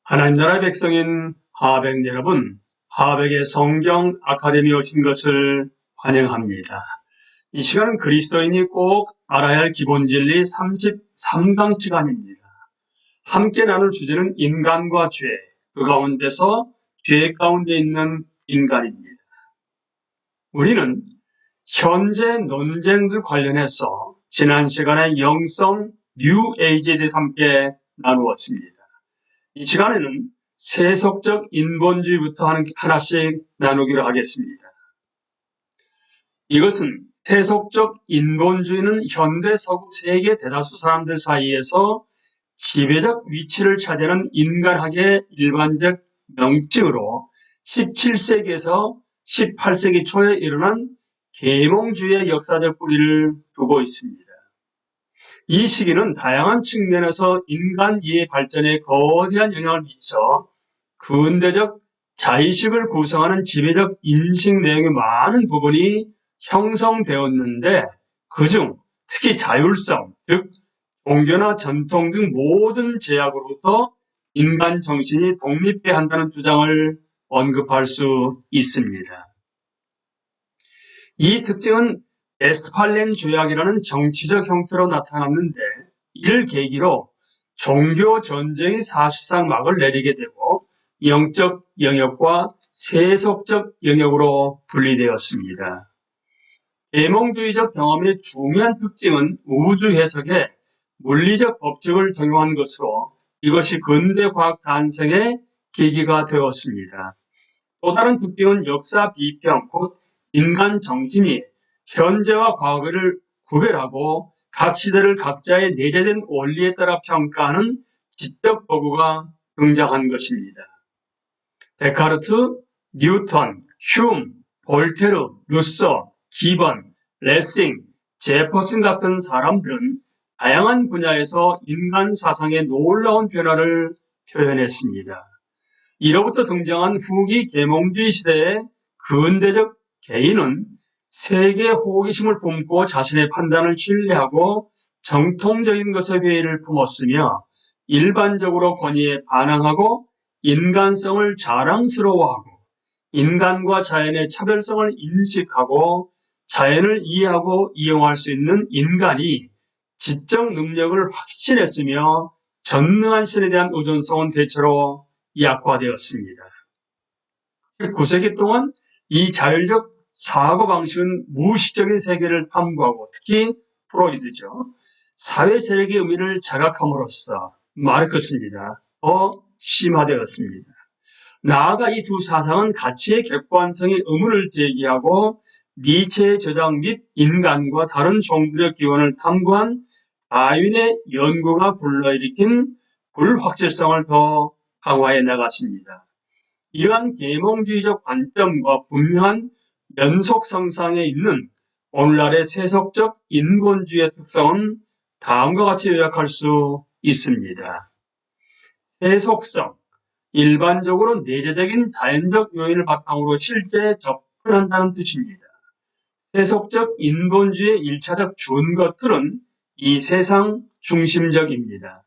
하나님 나라의 백성인 하백 여러분, 하백의 성경 아카데미에 오신 것을 환영합니다. 이 시간은 그리스도인이 꼭 알아야 할 기본 진리 33강 시간입니다. 함께 나눌 주제는 인간과 죄, 그 가운데서 죄 가운데 있는 인간입니다. 우리는 현재 논쟁들 관련해서 지난 시간에 영성 뉴 에이지에 대해서 함께 나누었습니다. 이 시간에는 세속적 인본주의부터 하나씩 나누기로 하겠습니다. 이것은 세속적 인본주의는 현대 서구 세계 대다수 사람들 사이에서 지배적 위치를 차지하는 인간학의 일반적 명칭으로 17세기에서 18세기 초에 일어난 계몽주의의 역사적 뿌리를 두고 있습니다. 이 시기는 다양한 측면에서 인간 이해 발전에 거대한 영향을 미쳐 근대적 자의식을 구성하는 지배적 인식 내용의 많은 부분이 형성되었는데, 그중 특히 자율성, 즉 종교나 전통 등 모든 제약으로부터 인간 정신이 독립해야 한다는 주장을 언급할 수 있습니다. 이 특징은 에스트팔렌 조약이라는 정치적 형태로 나타났는데, 이를 계기로 종교 전쟁이 사실상 막을 내리게 되고 영적 영역과 세속적 영역으로 분리되었습니다. 계몽주의적 경험의 중요한 특징은 우주 해석에 물리적 법칙을 적용한 것으로 이것이 근대 과학 탄생의 계기가 되었습니다. 또 다른 특징은 역사 비평, 곧 인간 정신이 현재와 과거를 구별하고 각 시대를 각자의 내재된 원리에 따라 평가하는 지적 도구가 등장한 것입니다. 데카르트, 뉴턴, 흉, 볼테르, 루소, 기번, 레싱, 제퍼슨 같은 사람들은 다양한 분야에서 인간 사상의 놀라운 변화를 표현했습니다. 이로부터 등장한 후기 계몽주의 시대의 근대적 개인은 세계 호기심을 품고 자신의 판단을 신뢰하고 정통적인 것에 회의를 품었으며 일반적으로 권위에 반항하고 인간성을 자랑스러워하고 인간과 자연의 차별성을 인식하고 자연을 이해하고 이용할 수 있는 인간이 지적 능력을 확신했으며 전능한 신에 대한 의존성은 대체로 약화되었습니다. 19세기 동안 이 자율적 사고방식은 무의식적인 세계를 탐구하고 특히 프로이드죠. 사회 세력의 의미를 자각함으로써 마르크스입니다. 더 심화되었습니다. 나아가 이 두 사상은 가치의 객관성의 의문을 제기하고 니체의 저작 및 인간과 다른 종들의 기원을 탐구한 다윈의 연구가 불러일으킨 불확실성을 더 강화해 나갔습니다. 이러한 계몽주의적 관점과 분명한 연속성상에 있는 오늘날의 세속적 인본주의의 특성은 다음과 같이 요약할 수 있습니다. 세속성, 일반적으로 내재적인 자연적 요인을 바탕으로 실제 접근한다는 뜻입니다. 세속적 인본주의의 1차적 준것들은 이 세상 중심적입니다.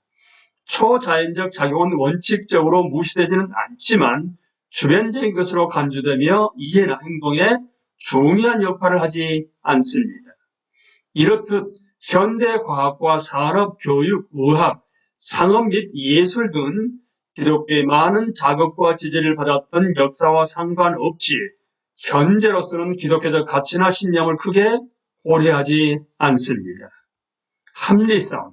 초자연적 작용은 원칙적으로 무시되지는 않지만 주변적인 것으로 간주되며 이해나 행동에 중요한 역할을 하지 않습니다. 이렇듯 현대 과학과 산업, 교육, 의학, 상업 및 예술 등은 기독교의 많은 자극과 지지를 받았던 역사와 상관없이 현재로서는 기독교적 가치나 신념을 크게 고려하지 않습니다. 합리성,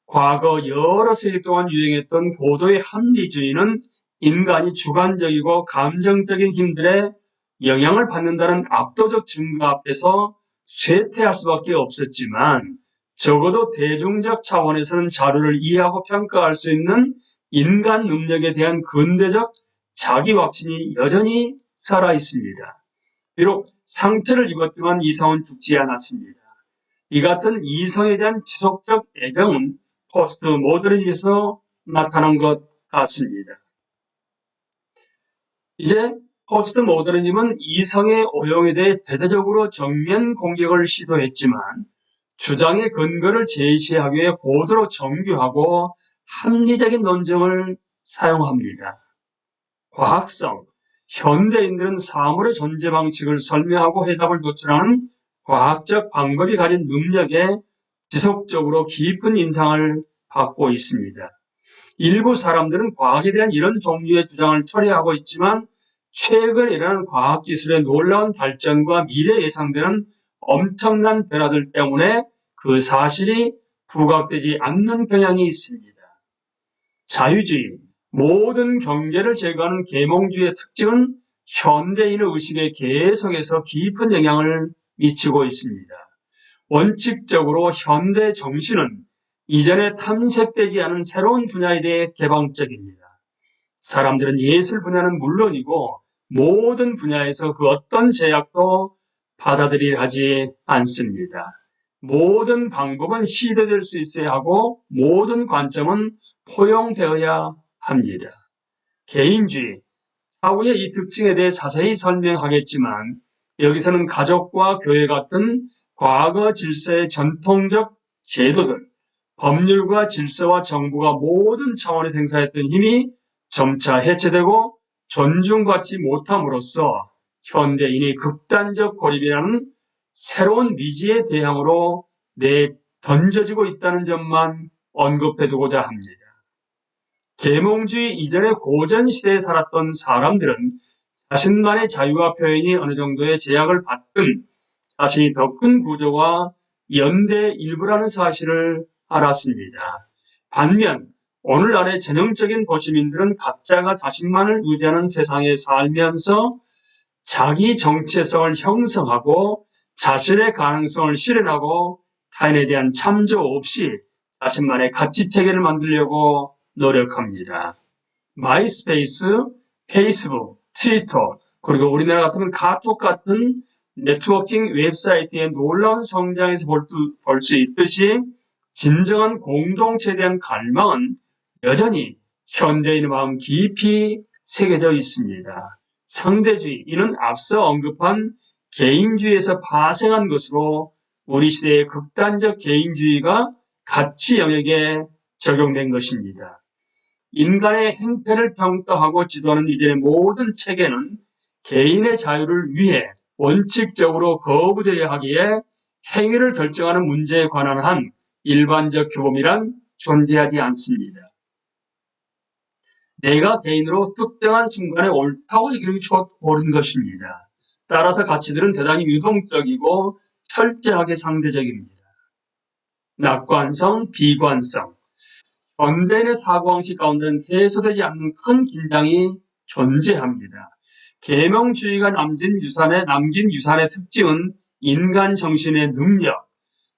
과거 여러 세기 동안 유행했던 고도의 합리주의는 인간이 주관적이고 감정적인 힘들에 영향을 받는다는 압도적 증거 앞에서 쇠퇴할 수밖에 없었지만 적어도 대중적 차원에서는 자료를 이해하고 평가할 수 있는 인간 능력에 대한 근대적 자기 확신이 여전히 살아있습니다. 비록 상처를 입었지만 이성은 죽지 않았습니다. 이 같은 이성에 대한 지속적 애정은 포스트 모더니즘에서 나타난 것 같습니다. 이제 포스트 모더니즘은 이성의 오용에 대해 대대적으로 정면 공격을 시도했지만 주장의 근거를 제시하기 위해 고도로 정교하고 합리적인 논증을 사용합니다. 과학성, 현대인들은 사물의 존재 방식을 설명하고 해답을 도출하는 과학적 방법이 가진 능력에 지속적으로 깊은 인상을 받고 있습니다. 일부 사람들은 과학에 대한 이런 종류의 주장을 철회하고 있지만 최근 일어난 과학기술의 놀라운 발전과 미래에 예상되는 엄청난 변화들 때문에 그 사실이 부각되지 않는 경향이 있습니다. 자유주의, 모든 경계를 제거하는 계몽주의의 특징은 현대인의 의식에 계속해서 깊은 영향을 미치고 있습니다. 원칙적으로 현대 정신은 이전에 탐색되지 않은 새로운 분야에 대해 개방적입니다. 사람들은 예술 분야는 물론이고 모든 분야에서 그 어떤 제약도 받아들이려 하지 않습니다. 모든 방법은 시도될 수 있어야 하고 모든 관점은 포용되어야 합니다. 개인주의, 차후에 이 특징에 대해 자세히 설명하겠지만 여기서는 가족과 교회 같은 과거 질서의 전통적 제도들, 법률과 질서와 정부가 모든 차원에서 행사했던 힘이 점차 해체되고 존중받지 못함으로써 현대인이 극단적 고립이라는 새로운 미지의 대항으로 던져지고 있다는 점만 언급해두고자 합니다. 계몽주의 이전의 고전시대에 살았던 사람들은 자신만의 자유와 표현이 어느 정도의 제약을 받든 자신이 더 큰 구조와 연대의 일부라는 사실을 알았습니다. 반면 오늘날의 전형적인 도시민들은 각자가 자신만을 의지하는 세상에 살면서 자기 정체성을 형성하고 자신의 가능성을 실현하고 타인에 대한 참조 없이 자신만의 가치체계를 만들려고 노력합니다. 마이스페이스, 페이스북, 트위터, 그리고 우리나라 같으면 카톡 같은 네트워킹 웹사이트의 놀라운 성장에서 볼 수 있듯이 진정한 공동체에 대한 갈망은 여전히 현대인의 마음 깊이 새겨져 있습니다. 상대주의, 이는 앞서 언급한 개인주의에서 파생한 것으로 우리 시대의 극단적 개인주의가 가치 영역에 적용된 것입니다. 인간의 행태를 평가하고 지도하는 이전의 모든 체계는 개인의 자유를 위해 원칙적으로 거부되어야 하기에 행위를 결정하는 문제에 관한 한 일반적 규범이란 존재하지 않습니다. 내가 개인으로 특정한 순간에 옳다고 여기는 옳은 것입니다. 따라서 가치들은 대단히 유동적이고 철저하게 상대적입니다. 낙관성, 비관성, 현대인의 사고방식 가운데는 해소되지 않는 큰 긴장이 존재합니다. 계명주의가 남긴 유산의 특징은 인간 정신의 능력,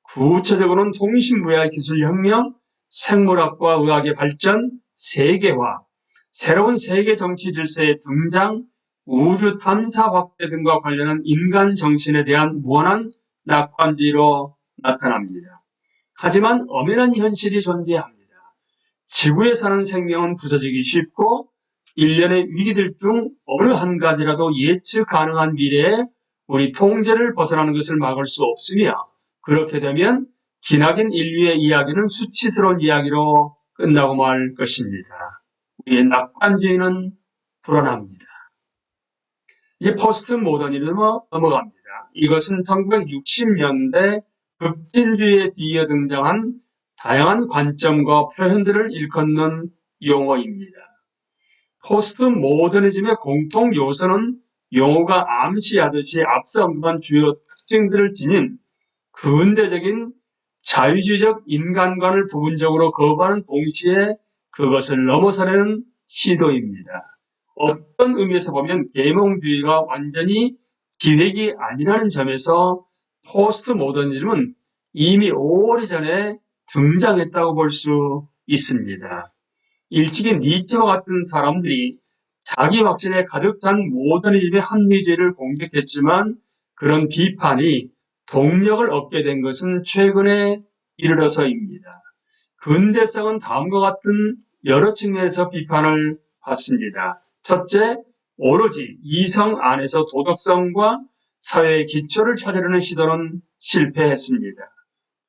구체적으로는 통신무역 기술혁명, 생물학과 의학의 발전, 세계화, 새로운 세계 정치 질서의 등장, 우주 탐사 확대 등과 관련한 인간 정신에 대한 무한한 낙관주의로 나타납니다. 하지만 엄연한 현실이 존재합니다. 지구에 사는 생명은 부서지기 쉽고 일련의 위기들 중 어느 한 가지라도 예측 가능한 미래에 우리 통제를 벗어나는 것을 막을 수 없으며 그렇게 되면 기나긴 인류의 이야기는 수치스러운 이야기로 끝나고 말 것입니다. 우리의 낙관주의는 불안합니다. 이제 포스트 모더니즘으로 넘어갑니다. 이것은 1960년대 급진주의에 뒤이어 등장한 다양한 관점과 표현들을 일컫는 용어입니다. 포스트 모더니즘의 공통 요소는 용어가 암시하듯이 앞서 언급한 주요 특징들을 지닌 근대적인 자유주의적 인간관을 부분적으로 거부하는 동시에 그것을 넘어서려는 시도입니다. 어떤 의미에서 보면 계몽주의가 완전히 기획이 아니라는 점에서 포스트 모더니즘은 이미 오래전에 등장했다고 볼 수 있습니다. 일찍이 니체와 같은 사람들이 자기 확신에 가득 찬 모더니즘의 합리주의를 공격했지만 그런 비판이 동력을 얻게 된 것은 최근에 이르러서입니다. 근대성은 다음과 같은 여러 측면에서 비판을 받습니다. 첫째, 오로지 이성 안에서 도덕성과 사회의 기초를 찾으려는 시도는 실패했습니다.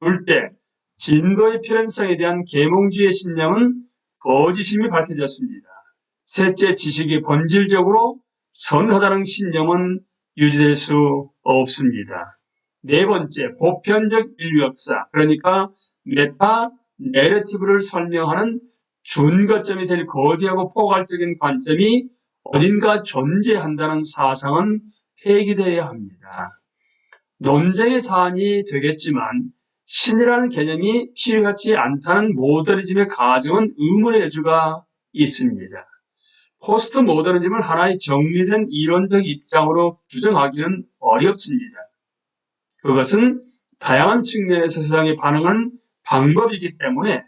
둘째, 진보의 필연성에 대한 계몽주의의 신념은 거짓임이 밝혀졌습니다. 셋째, 지식이 본질적으로 선하다는 신념은 유지될 수 없습니다. 네 번째, 보편적 인류 역사, 그러니까 메타 내러티브를 설명하는 준거점이 될 거대하고 포괄적인 관점이 어딘가 존재한다는 사상은 폐기되어야 합니다. 논쟁의 사안이 되겠지만 신이라는 개념이 필요하지 않다는 모더니즘의 가정은 의문의 여지가 있습니다. 포스트 모더니즘을 하나의 정리된 이론적 입장으로 규정하기는 어렵습니다. 그것은 다양한 측면에서 세상에 반응하는 방법이기 때문에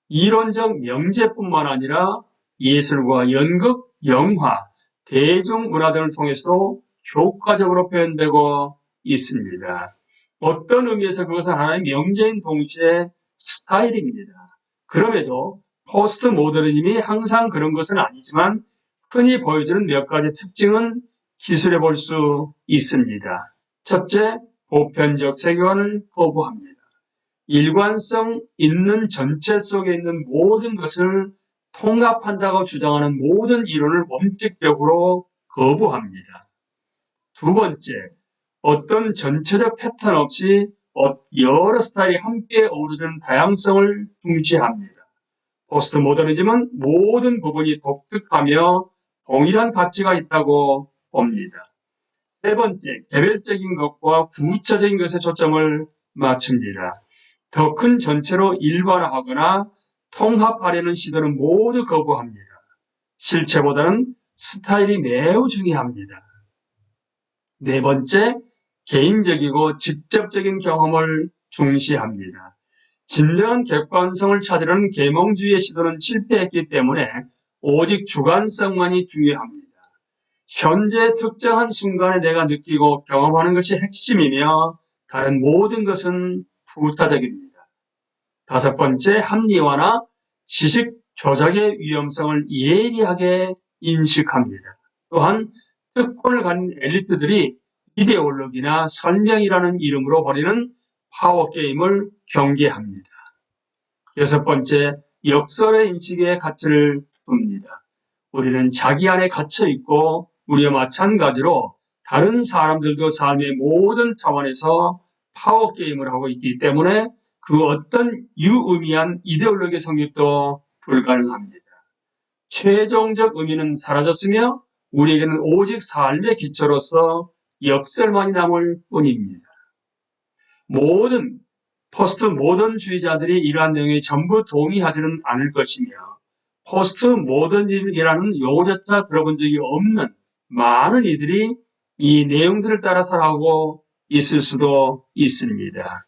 이론적 명제뿐만 아니라 예술과 연극, 영화, 대중문화 등을 통해서도 효과적으로 표현되고 있습니다. 어떤 의미에서 그것은 하나의 명제인 동시에 스타일입니다. 그럼에도 포스트 모더니즘이 항상 그런 것은 아니지만 흔히 보여주는 몇 가지 특징은 기술해 볼 수 있습니다. 첫째, 보편적 세계관을 거부합니다. 일관성 있는 전체 속에 있는 모든 것을 통합한다고 주장하는 모든 이론을 원칙적으로 거부합니다. 두 번째, 어떤 전체적 패턴 없이 여러 스타일이 함께 어우러지는 다양성을 중시합니다. 포스트 모더니즘은 모든 부분이 독특하며 동일한 가치가 있다고 봅니다. 세 번째, 개별적인 것과 구체적인 것에 초점을 맞춥니다. 더 큰 전체로 일반화하거나 통합하려는 시도는 모두 거부합니다. 실체보다는 스타일이 매우 중요합니다. 네 번째, 개인적이고 직접적인 경험을 중시합니다. 진정한 객관성을 찾으려는 계몽주의의 시도는 실패했기 때문에 오직 주관성만이 중요합니다. 현재 특정한 순간에 내가 느끼고 경험하는 것이 핵심이며 다른 모든 것은 부차적입니다. 다섯 번째, 합리화나 지식 조작의 위험성을 예리하게 인식합니다. 또한 특권을 가진 엘리트들이 이데올로기나 설명이라는 이름으로 벌이는 파워게임을 경계합니다. 여섯 번째, 역설의 인식에 가치를 둡니다. 우리는 자기 안에 갇혀 있고 우리와 마찬가지로 다른 사람들도 삶의 모든 차원에서 파워게임을 하고 있기 때문에 그 어떤 유의미한 이데올로기의 성립도 불가능합니다. 최종적 의미는 사라졌으며 우리에게는 오직 삶의 기초로서 역설만이 남을 뿐입니다. 모든 포스트 모던주의자들이 이러한 내용에 전부 동의하지는 않을 것이며 포스트 모더니즘이라는 용어조차 들어본 적이 없는 많은 이들이 이 내용들을 따라 살아가고 있을 수도 있습니다.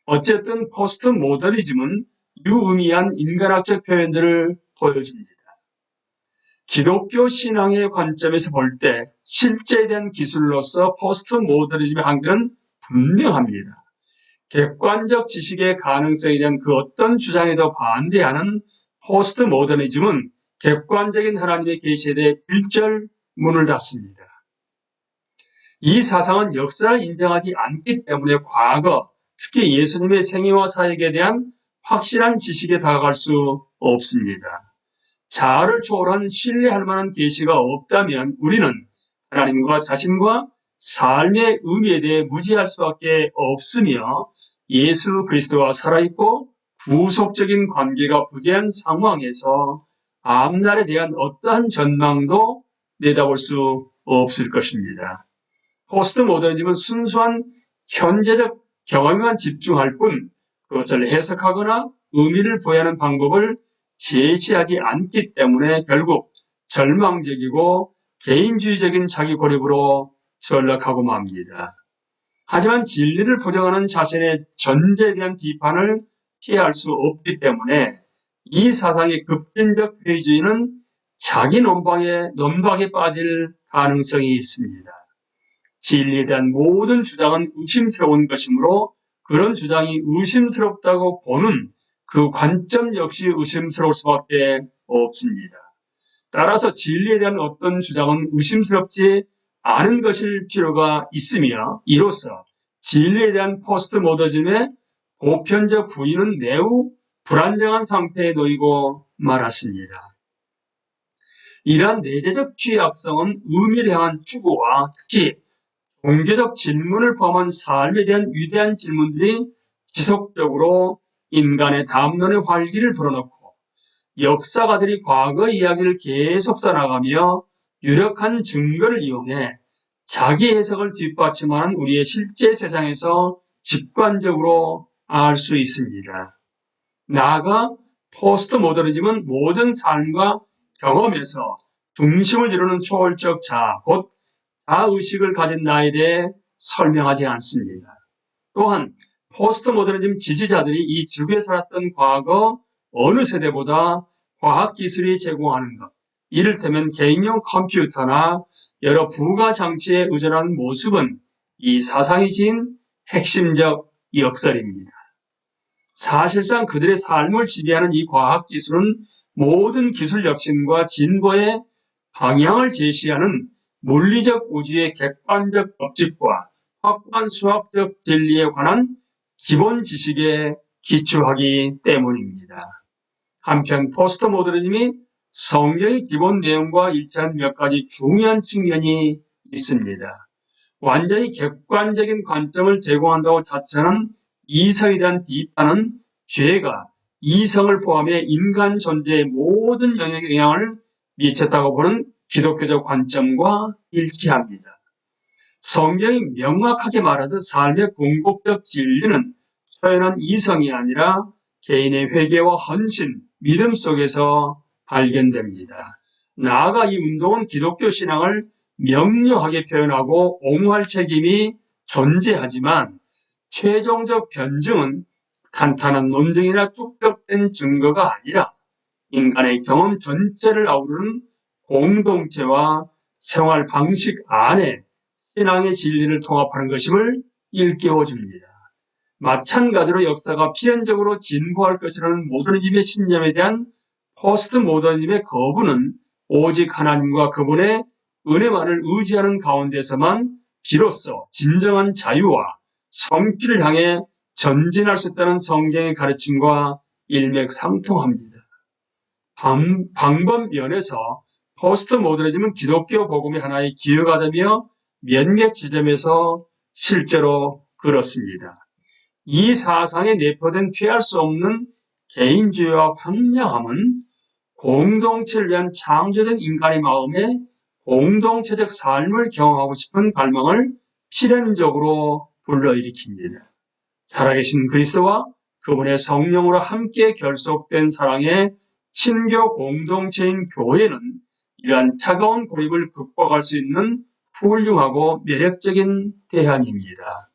어쨌든 포스트 모더니즘은 유의미한 인간학적 표현들을 보여줍니다. 기독교 신앙의 관점에서 볼 때 실제에 대한 기술로서 포스트 모더니즘의 한계는 분명합니다. 객관적 지식의 가능성에 대한 그 어떤 주장에도 반대하는 포스트 모더니즘은 객관적인 하나님의 계시에 대해 일절 문을 닫습니다. 이 사상은 역사를 인정하지 않기 때문에 과거, 특히 예수님의 생애와 사역에 대한 확실한 지식에 다가갈 수 없습니다. 자아를 초월한 신뢰할 만한 계시가 없다면 우리는 하나님과 자신과 삶의 의미에 대해 무지할 수밖에 없으며 예수 그리스도와 살아있고 구속적인 관계가 부재한 상황에서 앞날에 대한 어떠한 전망도 내다볼 수 없을 것입니다. 포스트 모더니즘은 순수한 현재적 경험에만 집중할 뿐 그것을 해석하거나 의미를 부여하는 방법을 제시하지 않기 때문에 결국 절망적이고 개인주의적인 자기 고립으로 전락하고 맙니다. 하지만 진리를 부정하는 자신의 존재에 대한 비판을 피할 수 없기 때문에 이 사상의 급진적 회의주의는 자기 논박에 빠질 가능성이 있습니다. 진리에 대한 모든 주장은 의심스러운 것이므로 그런 주장이 의심스럽다고 보는 그 관점 역시 의심스러울 수밖에 없습니다. 따라서 진리에 대한 어떤 주장은 의심스럽지 않은 것일 필요가 있으며 이로써 진리에 대한 포스트 모더니즘의 보편적 부인은 매우 불안정한 상태에 놓이고 말았습니다. 이러한 내재적 취약성은 의미를 향한 추구와 특히 종교적 질문을 포함한 삶에 대한 위대한 질문들이 지속적으로 인간의 담론의 활기를 불어넣고 역사가들이 과거 이야기를 계속 써나가며 유력한 증거를 이용해 자기 해석을 뒷받침하는 우리의 실제 세상에서 직관적으로 알 수 있습니다. 나아가 포스트 모더니즘은 모든 삶과 경험에서 중심을 이루는 초월적 자아, 곧 자의식을 가진 나에 대해 설명하지 않습니다. 또한 포스트 모더니즘 지지자들이 이 지구에 살았던 과거 어느 세대보다 과학기술이 제공하는 것, 이를테면 개인용 컴퓨터나 여러 부가 장치에 의존하는 모습은 이 사상이 지닌 핵심적 역설입니다. 사실상 그들의 삶을 지배하는 이 과학기술은 모든 기술 혁신과 진보의 방향을 제시하는 물리적 우주의 객관적 법칙과 확고한 수학적 진리에 관한 기본 지식에 기초하기 때문입니다. 한편 포스트 모더니즘이 성경의 기본 내용과 일치하는 몇 가지 중요한 측면이 있습니다. 완전히 객관적인 관점을 제공한다고 자처하는 이성에 대한 비판은 죄가 이성을 포함해 인간 존재의 모든 영역에 영향을 미쳤다고 보는 기독교적 관점과 일치합니다. 성경이 명확하게 말하듯 삶의 궁극적 진리는 초연한 이성이 아니라 개인의 회개와 헌신, 믿음 속에서 발견됩니다. 나아가 이 운동은 기독교 신앙을 명료하게 표현하고 옹호할 책임이 존재하지만 최종적 변증은 탄탄한 논증이나 축적된 증거가 아니라 인간의 경험 전체를 아우르는 공동체와 생활 방식 안에 신앙의 진리를 통합하는 것임을 일깨워줍니다. 마찬가지로 역사가 필연적으로 진보할 것이라는 모더니즘의 신념에 대한 포스트 모더니즘의 거부는 오직 하나님과 그분의 은혜만을 의지하는 가운데서만 비로소 진정한 자유와 성취를 향해 전진할 수 있다는 성경의 가르침과 일맥상통합니다. 방법 면에서 포스트 모더니즘은 기독교 복음의 하나의 기회가 되며 몇몇 지점에서 실제로 그렇습니다. 이 사상에 내포된 피할 수 없는 개인주의와 황량함은 공동체를 위한 창조된 인간의 마음에 공동체적 삶을 경험하고 싶은 갈망을 필연적으로 불러일으킵니다. 살아계신 그리스도와 그분의 성령으로 함께 결속된 사랑의 친교 공동체인 교회는 이러한 차가운 고립을 극복할 수 있는 훌륭하고 매력적인 대안입니다.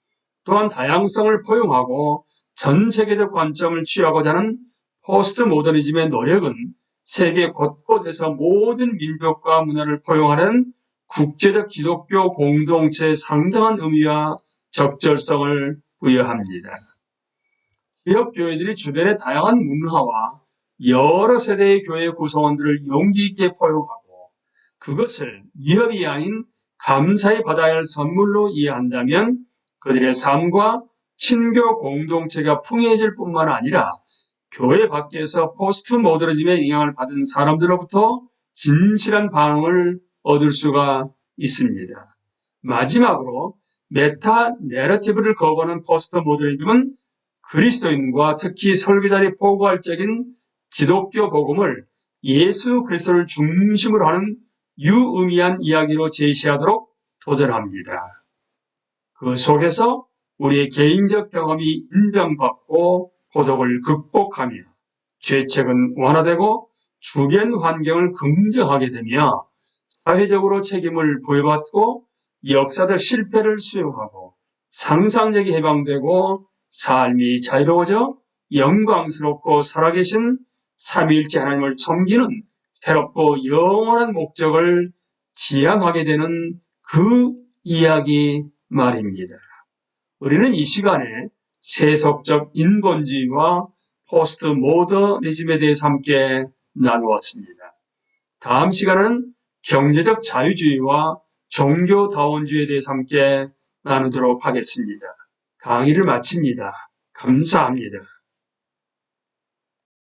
또한 다양성을 포용하고 전 세계적 관점을 취하고자 하는 포스트 모더니즘의 노력은 세계 곳곳에서 모든 민족과 문화를 포용하는 국제적 기독교 공동체의 상당한 의미와 적절성을 부여합니다. 지역 교회들이 주변의 다양한 문화와 여러 세대의 교회 구성원들을 용기 있게 포용하고 그것을 위협이 아닌 감사히 받아야 할 선물로 이해한다면 그들의 삶과 친교 공동체가 풍요해질 뿐만 아니라 교회 밖에서 포스트 모더니즘의 영향을 받은 사람들로부터 진실한 반응을 얻을 수가 있습니다. 마지막으로 메타 내러티브를 거부하는 포스트 모더니즘은 그리스도인과 특히 설교자들이 포괄적인 기독교 복음을 예수 그리스도를 중심으로 하는 유의미한 이야기로 제시하도록 도전합니다. 그 속에서 우리의 개인적 경험이 인정받고 고독을 극복하며 죄책은 완화되고 주변 환경을 긍정하게 되며 사회적으로 책임을 부여받고 역사적 실패를 수용하고 상상력이 해방되고 삶이 자유로워져 영광스럽고 살아계신 삼위일체 하나님을 섬기는 새롭고 영원한 목적을 지향하게 되는 그 이야기 말입니다. 우리는 이 시간에 세속적 인본주의와 포스트 모더니즘에 대해서 함께 나누었습니다. 다음 시간은 경제적 자유주의와 종교다원주의에 대해서 함께 나누도록 하겠습니다. 강의를 마칩니다. 감사합니다.